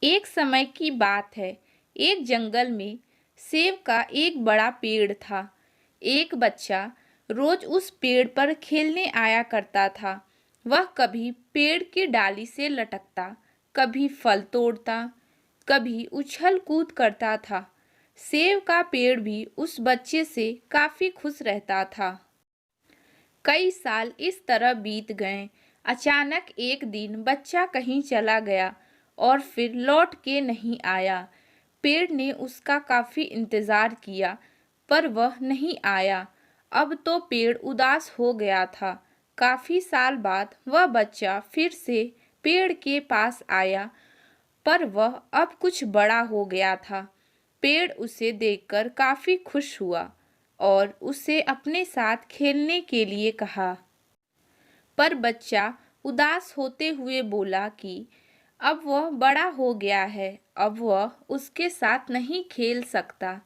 एक समय की बात है। एक जंगल में सेब का एक बड़ा पेड़ था। एक बच्चा रोज उस पेड़ पर खेलने आया करता था। वह कभी पेड़ की डाली से लटकता, कभी फल तोड़ता, कभी उछल कूद करता था। सेब का पेड़ भी उस बच्चे से काफी खुश रहता था। कई साल इस तरह बीत गए। अचानक एक दिन बच्चा कहीं चला गया और फिर लौट के नहीं आया। पेड़ ने उसका काफी इंतजार किया, पर वह नहीं आया। अब तो पेड़ उदास हो गया था। काफी साल बाद वह बच्चा फिर से पेड़ के पास आया, पर वह अब कुछ बड़ा हो गया था। पेड़ उसे देखकर काफी खुश हुआ और उसे अपने साथ खेलने के लिए कहा। पर बच्चा उदास होते हुए बोला कि अब वह बड़ा हो गया है, अब वह उसके साथ नहीं खेल सकता।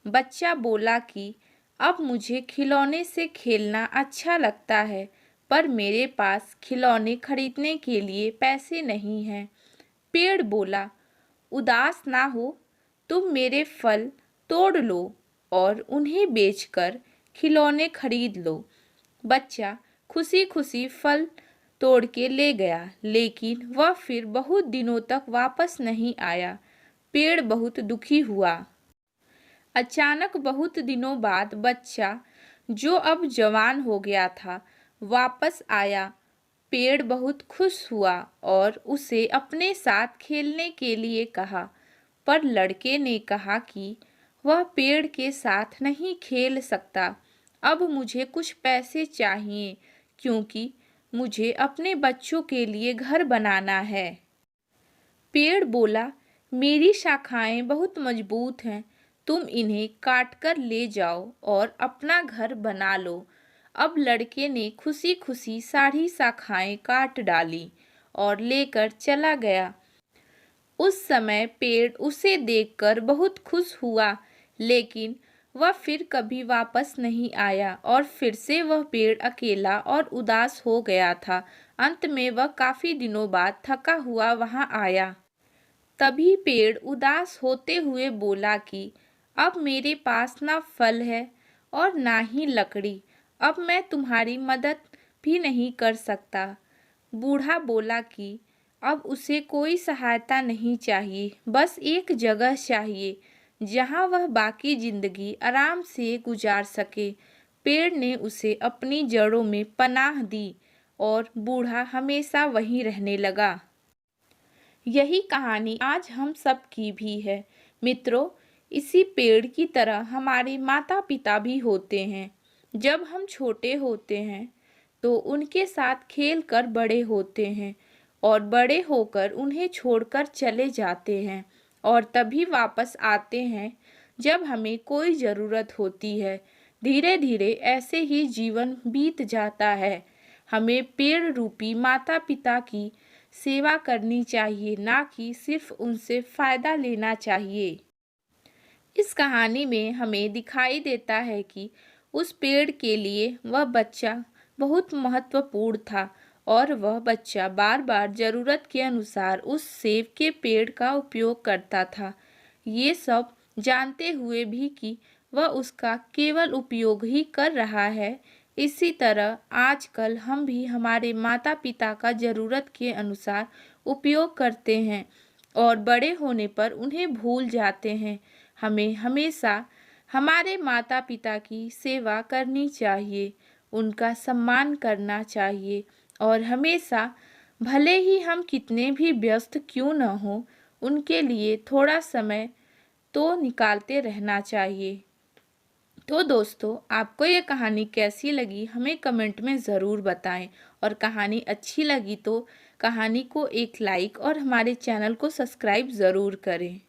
बच्चा बोला कि अब मुझे खिलौने से खेलना अच्छा लगता है, पर मेरे पास खिलौने खरीदने के लिए पैसे नहीं हैं। पेड़ बोला, उदास ना हो, तुम मेरे फल तोड़ लो और उन्हें बेचकर खिलौने खरीद लो। बच्चा खुशी खुशी फल तोड़ के ले गया, लेकिन वह फिर बहुत दिनों तक वापस नहीं आया। पेड़ बहुत दुखी हुआ। अचानक बहुत दिनों बाद बच्चा, जो अब जवान हो गया था, वापस आया। पेड़ बहुत खुश हुआ और उसे अपने साथ खेलने के लिए कहा, पर लड़के ने कहा कि वह पेड़ के साथ नहीं खेल सकता। अब मुझे कुछ पैसे चाहिए, क्योंकि मुझे अपने बच्चों के लिए घर बनाना है। पेड़ बोला, मेरी शाखाएं बहुत मजबूत हैं, तुम इन्हें काट कर ले जाओ और अपना घर बना लो। अब लड़के ने खुशी खुशी सारी शाखाएं काट डाली और लेकर चला गया। उस समय पेड़ उसे देखकर बहुत खुश हुआ, लेकिन वह फिर कभी वापस नहीं आया और फिर से वह पेड़ अकेला और उदास हो गया था। अंत में वह काफी दिनों बाद थका हुआ वहां आया। तभी पेड़ उदास होते हुए बोला कि अब मेरे पास ना फल है और ना ही लकड़ी, अब मैं तुम्हारी मदद भी नहीं कर सकता। बूढ़ा बोला कि अब उसे कोई सहायता नहीं चाहिए, बस एक जगह चाहिए जहां वह बाकी जिंदगी आराम से गुजार सके। पेड़ ने उसे अपनी जड़ों में पनाह दी और बूढ़ा हमेशा वहीं रहने लगा। यही कहानी आज हम सब की भी है। मित्रों, इसी पेड़ की तरह हमारे माता पिता भी होते हैं। जब हम छोटे होते हैं तो उनके साथ खेल कर बड़े होते हैं और बड़े होकर उन्हें छोड़कर चले जाते हैं और तभी वापस आते हैं जब हमें कोई ज़रूरत होती है। धीरे धीरे ऐसे ही जीवन बीत जाता है। हमें पेड़ रूपी माता पिता की सेवा करनी चाहिए, ना कि सिर्फ उनसे फ़ायदा लेना चाहिए। इस कहानी में हमें दिखाई देता है कि उस पेड़ के लिए वह बच्चा बहुत महत्वपूर्ण था और वह बच्चा बार बार ज़रूरत के अनुसार उस सेब के पेड़ का उपयोग करता था, ये सब जानते हुए भी कि वह उसका केवल उपयोग ही कर रहा है। इसी तरह आजकल हम भी हमारे माता पिता का ज़रूरत के अनुसार उपयोग करते हैं और बड़े होने पर उन्हें भूल जाते हैं। हमें हमेशा हमारे माता पिता की सेवा करनी चाहिए, उनका सम्मान करना चाहिए और हमेशा, भले ही हम कितने भी व्यस्त क्यों न हों, उनके लिए थोड़ा समय तो निकालते रहना चाहिए। तो दोस्तों, आपको ये कहानी कैसी लगी हमें कमेंट में ज़रूर बताएं और कहानी अच्छी लगी तो कहानी को एक लाइक और हमारे चैनल को सब्सक्राइब ज़रूर करें।